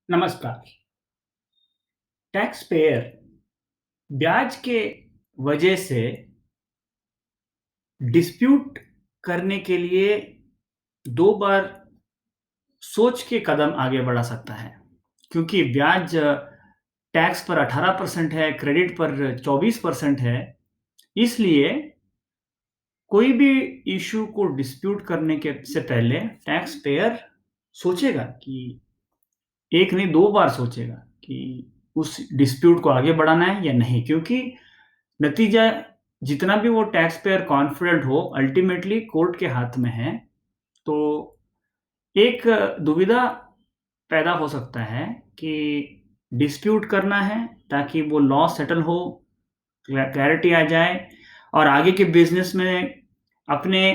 नमस्कार। Tax payer ब्याज के वजह से डिस्प्यूट करने के लिए 2 बार सोच के कदम आगे बढ़ा सकता है। क्योंकि ब्याज टैक्स पर 18% है, क्रेडिट पर 24% है। इसलिए कोई भी इश्यू को डिस्प्यूट करने के से पहले टैक्स पेयर सोचेगा कि 1 नहीं 2 बार सोचेगा कि उस डिस्प्यूट को आगे बढ़ाना है या नहीं। क्योंकि नतीजा जितना भी वो टैक्स पेयर कॉन्फिडेंट हो, अल्टीमेटली कोर्ट के हाथ में है। तो एक दुविधा पैदा हो सकता है कि डिस्प्यूट करना है ताकि वो लॉ सेटल हो, क्लैरिटी आ जाए और आगे के बिज़नेस में अपने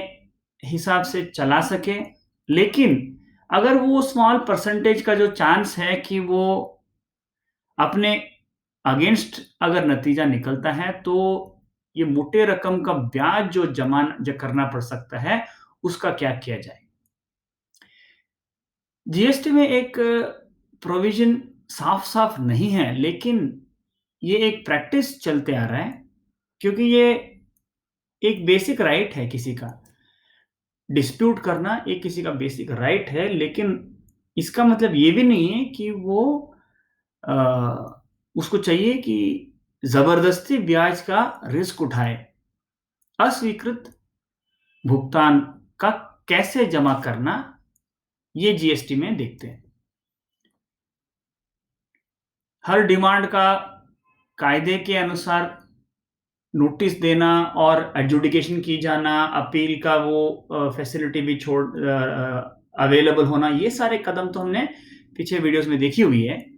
हिसाब से चला सके। लेकिन अगर वो स्मॉल परसेंटेज का जो चांस है कि वो अपने अगेंस्ट अगर नतीजा निकलता है, तो ये मोटे रकम का ब्याज जो करना पड़ सकता है, उसका क्या किया जाए? जीएसटी में एक प्रोविज़न साफ-साफ नहीं है, लेकिन ये एक प्रैक्टिस चलते आ रहा है, क्योंकि ये एक बेसिक राइट है किसी का। डिस्प्यूट करना एक किसी का बेसिक राइट है, लेकिन इसका मतलब ये भी नहीं है कि वो अ, उसको चाहिए कि ज़बरदस्ती ब्याज का रिस्क उठाए। अस्वीकृत भुगतान का कैसे जमा करना, ये जीएसटी में देखते हैं। हर डिमांड का कायदे के अनुसार नोटिस देना और एडजुडिकेशन की जाना, अपील का वो फैसिलिटी भी अवेलेबल होना, ये सारे कदम तो हमने पीछे वीडियोज़ में देखी हुई है।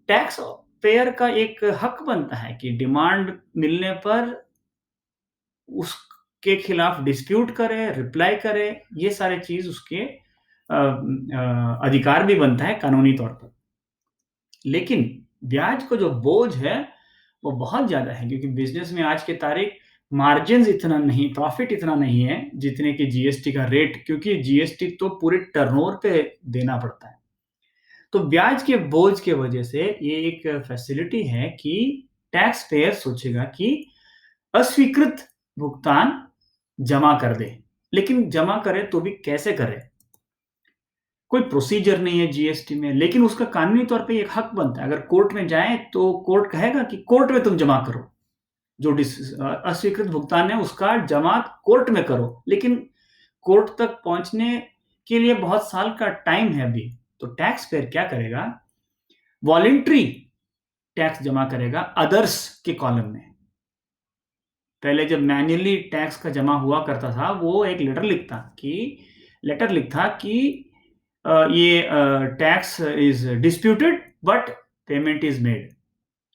टैक्स पेयर का एक हक बनता है कि डिमांड मिलने पर उसके खिलाफ डिस्प्यूट करे, रिप्लाई करे, ये सारी चीज़ उसके अधिकार भी बनता है कानूनी तौर पर। लेकिन ब्याज का जो बोझ है, वो बहुत ज़्यादा है, क्योंकि बिज़नेस में आज की तारीख मार्जिन्स इतना नहीं, प्रॉफ़िट इतना नहीं है, जितने कि जीएसटी का रेट, क्योंकि जीएसटी तो पूरे टर्नओवर पे देना पड़ता है। तो ब्याज के बोझ के वजह से ये एक फैसिलिटी है कि टैक्स पेयर सोचेगा कि अस्वीकृत भुगतान जमा कर दे। लेकिन जमा करे तो भी कैसे करे? कोई प्रोसीजर नहीं है जीएसटी में, लेकिन उसका कानूनी तौर पे एक हक बनता है। अगर कोर्ट में जाएँ तो कोर्ट कहेगा कि कोर्ट में तुम जमा करो। जो अस्वीकृत भुगतान है उसका जमा कोर्ट में करो। लेकिन कोर्ट तक पहुँचने के लिए बहुत साल का टाइम है अभी। तो टैक्स पेयर क्या करेगा? वॉलंटरी टैक्स जमा करेगा अदर्स के कॉलम में। पहले जब मैन्युअली टैक्स का जमा हुआ करता था, वो एक लेटर लिखता कि ये tax is disputed but payment is made.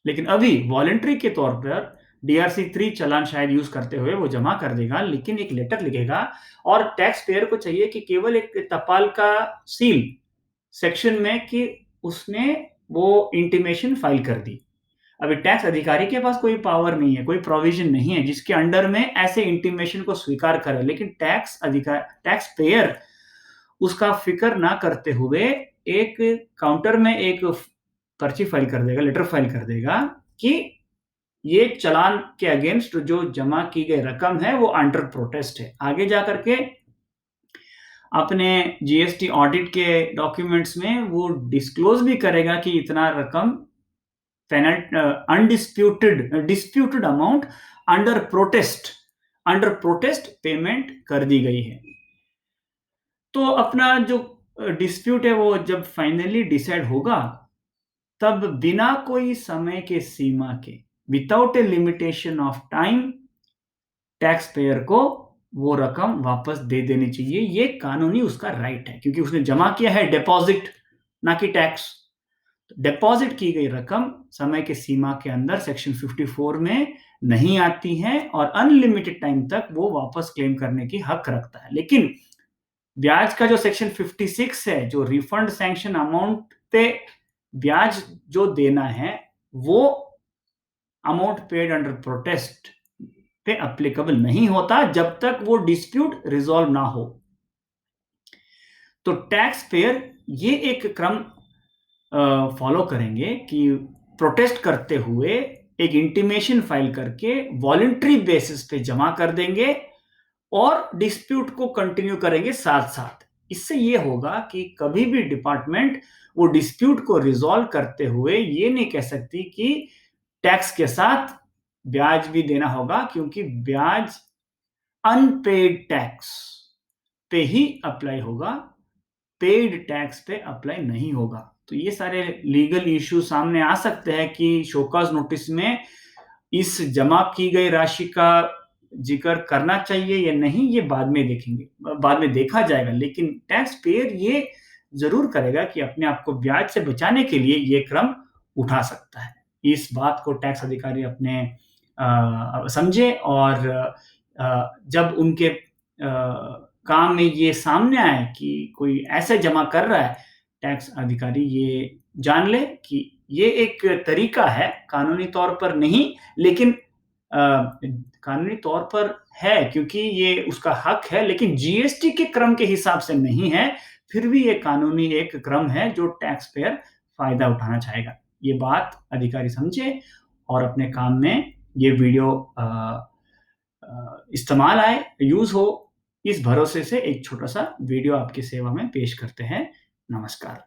लेकिन अभी वॉलंटरी के तौर पर डीआरसी 3 चालान शायद यूज़ करते हुए वो जमा कर देगा, लेकिन एक लेटर लिखेगा और टैक्स पेयर को चाहिए कि केवल एक टपाल का सील सेक्शन में कि उसने वो इंटीमेशन फाइल कर दी। अभी टैक्स अधिकारी के पास कोई पावर नहीं है, कोई प्रोविज़न नहीं है जिसके अंडर में ऐसे इंटीमेशन को स्वीकार करे, लेकिन टैक्स पेयर उसका फ़िक्र ना करते हुए एक काउंटर में एक पर्ची फाइल कर देगा, लेटर फाइल कर देगा कि ये चालान के अगेंस्ट जो जमा की गई रकम है, वो अंडर प्रोटेस्ट है। आगे जाकर के अपने जीएसटी ऑडिट के डॉक्यूमेंट्स में वो डिस्क्लोज़ भी करेगा कि इतना रकम disputed amount under protest payment कर दी गई है। तो अपना जो डिस्प्यूट है वो जब फाइनली डिसाइड होगा, तब बिना कोई समय के सीमा के, without A limitation of time, tax payer को वो रकम वापस दे देनी चाहिए। ये कानूनी उसका राइट है, क्योंकि उसने जमा किया है डिपॉजिट, ना कि टैक्स। डिपॉजिट की गई रकम समय के सीमा के अंदर सेक्शन 54 में नहीं आती है और अनलिमिटेड टाइम तक वो वापस क्लेम करने की हक रखता है। लेकिन ब्याज का जो सेक्शन 56 है, जो रिफंड सैंक्शन अमाउंट पे ब्याज जो देना है, वो अमाउंट पेड अंडर प्रोटेस्ट पे एप्लीकेबल नहीं होता जब तक वो डिस्प्यूट रिजॉल्व ना हो। तो टैक्स पेयर ये एक क्रम फॉलो करेंगे कि प्रोटेस्ट करते हुए एक इंटीमेशन फाइल करके वॉलंटरी बेसिस पे जमा कर देंगे और डिस्प्यूट को कंटिन्यू करेंगे साथ-साथ। इससे ये होगा कि कभी भी डिपार्टमेंट वो डिस्प्यूट को रिज़ॉल्व करते हुए ये नहीं कह सकती कि टैक्स के साथ ब्याज भी देना होगा, क्योंकि ब्याज अनपेड टैक्स पे ही अप्लाई होगा, पेड टैक्स पे अप्लाई नहीं होगा। तो ये सारे लीगल इश्यू सामने आ सकते हैं कि शो कॉज़ नोटिस में इस जमा की गई राशि का ज़िक्र करना चाहिए या नहीं, ये बाद में देखेंगे, बाद में देखा जाएगा। लेकिन टैक्स पेयर ये ज़रूर करेगा कि अपने आप को ब्याज से बचाने के लिए ये कदम उठा सकता है। इस बात को टैक्स अधिकारी अपने समझे, और जब उनके काम में ये सामने आए कि कोई ऐसे जमा कर रहा है, टैक्स अधिकारी ये जान ले कि ये एक तरीका है, कानूनी तौर पर नहीं, लेकिन कानूनी तौर पर है क्योंकि ये उसका हक है, लेकिन जीएसटी के क्रम के हिसाब से नहीं है, फिर भी ये कानूनी एक क्रम है जो टैक्स पेयर फ़ायदा उठाना चाहेगा। ये बात अधिकारी समझे और अपने काम में ये वीडियो इस्तेमाल आए, यूज़ हो, इस भरोसे से एक छोटा-सा वीडियो आपकी सेवा में पेश करते हैं। नमस्कार।